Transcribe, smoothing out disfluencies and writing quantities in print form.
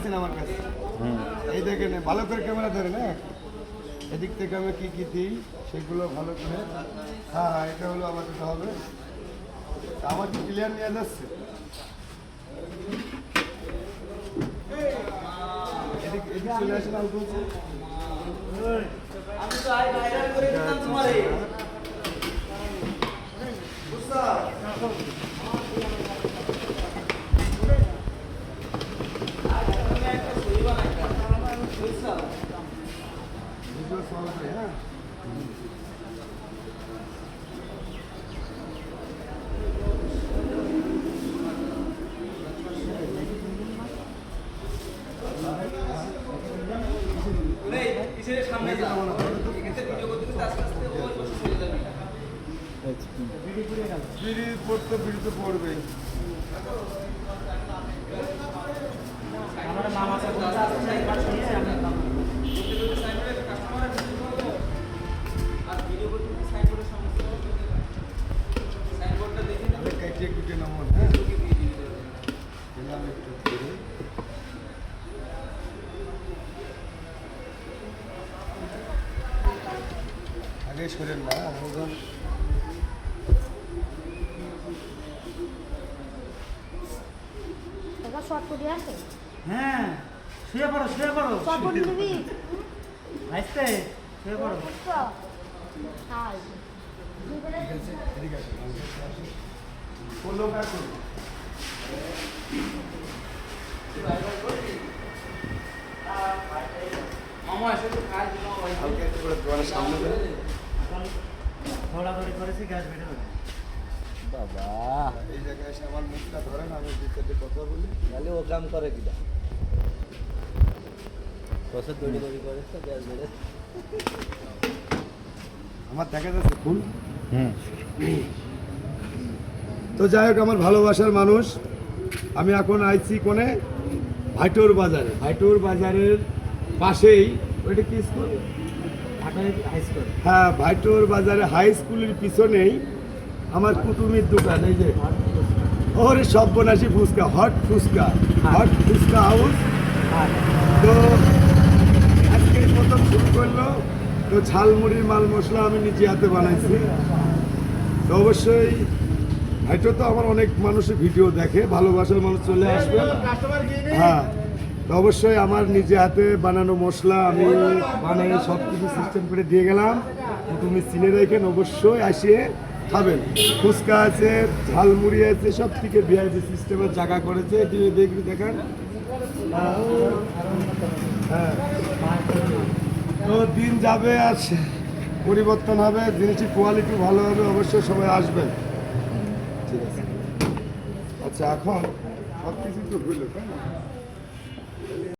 আছেন আমার কাছে। এই দেখেন ভালো করে ক্যামেরা ধরে না, এদিক থেকে আমি কী কী দিই সেগুলো ভালো করে। হ্যাঁ এটা হলো আমার যেটা হবে, আমার কি ক্লিয়ার নিয়ে যাচ্ছে? এদিক এদিক চলে আসেন আমি বলছি। আমি তো আই ভাইরাল করে দিতাম তোমারে বুঝছো আজ তুমি একটা ছবি বানাইতা বুঝছো ভিডিও সলভ করে। হ্যাঁ তুমি কিসের সামনে যাও এখানে ভিডিও করতে করতে আস্তে আস্তে ওই বসে চলে যাবে বিড়ি পড়তে বিড়ি তো পড়বেই। আমার মামা স্যার দাদা সাইড পাশে নিয়ে আমরা করতে করতে সাইড করে কাস্টমার আর ভিডিও করতে করতে সাইড করে সামনে সাইনবোর্ডটা দেখে না কেটে কুটে নামো। হ্যাঁ লোকে দিয়ে দিবে দিলাম একটু করে। আগে সরেন না আমাদের তোমরা শর্ট করে আসে হ্যাঁ শুয়ে পড়ো শর্ট করে দিবি আসতে শুয়ে পড়ো হাই ঠিক আছে ঠিক আছে কোন লোক আছে? মামা এসে তো কাজ দিলাম ভাই হালকা একটু করে দোকানের সামনে দেন। দৌড়াদৌড়ি করেছি গ্যাস বেড়ে যাবে বাবা এই জায়গায় এসে আমার মুখটা ধরেন, আমি দু চারটে কথা বলি। খালি ও কাম করে কিনা বছর দৌড়ি দৌড়ি করে তো গ্যাস বেড়ে আমার দেখা যাচ্ছে ফুল। তো যাই হোক আমার ভালোবাসার মানুষ, আমি এখন আইছি কোনে ভাইটোর বাজারে। ভাইটোর বাজারের পাশেই ওইটা কি স্কুল? ঢাকায় হাই স্কুল হ্যাঁ ভাইটোর বাজারে হাই স্কুলের পিছনেই আমার কুটুমির দোকান। এই যে ওরে সব্যনাশী ফুচকা, হট ফুচকা হাউস। তো আজকে প্রথম শুরু করলো, তো ঝালমুড়ির মাল মশলা আমি নিজে হাতে বানাইছি। তো অবশ্যই ভাইটো তো আমার অনেক মানুষের ভিডিও দেখে, ভালোবাসার মানুষ চলে আসবে। হ্যাঁ তো অবশ্যই আমার নিজে হাতে বানানো মশলা আমি বানাই সব কিছু সিস্টেম করে দিয়ে গেলাম। তুমি চিনে রেখেন, অবশ্যই আসিয়ে খাবেন। ফুচকা আছে, ঝালমুড়ি আছে, সব থেকে ভিআইপি সিস্টেমের জায়গা করেছে। দেখবি দেখান। হ্যাঁ তো দিন যাবে আর পরিবর্তন হবে, জিনিসের কোয়ালিটি ভালো হবে, অবশ্যই সবাই আসবেন। ঠিক আছে আচ্ছা এখন সব কিছু তো হইল তাই না?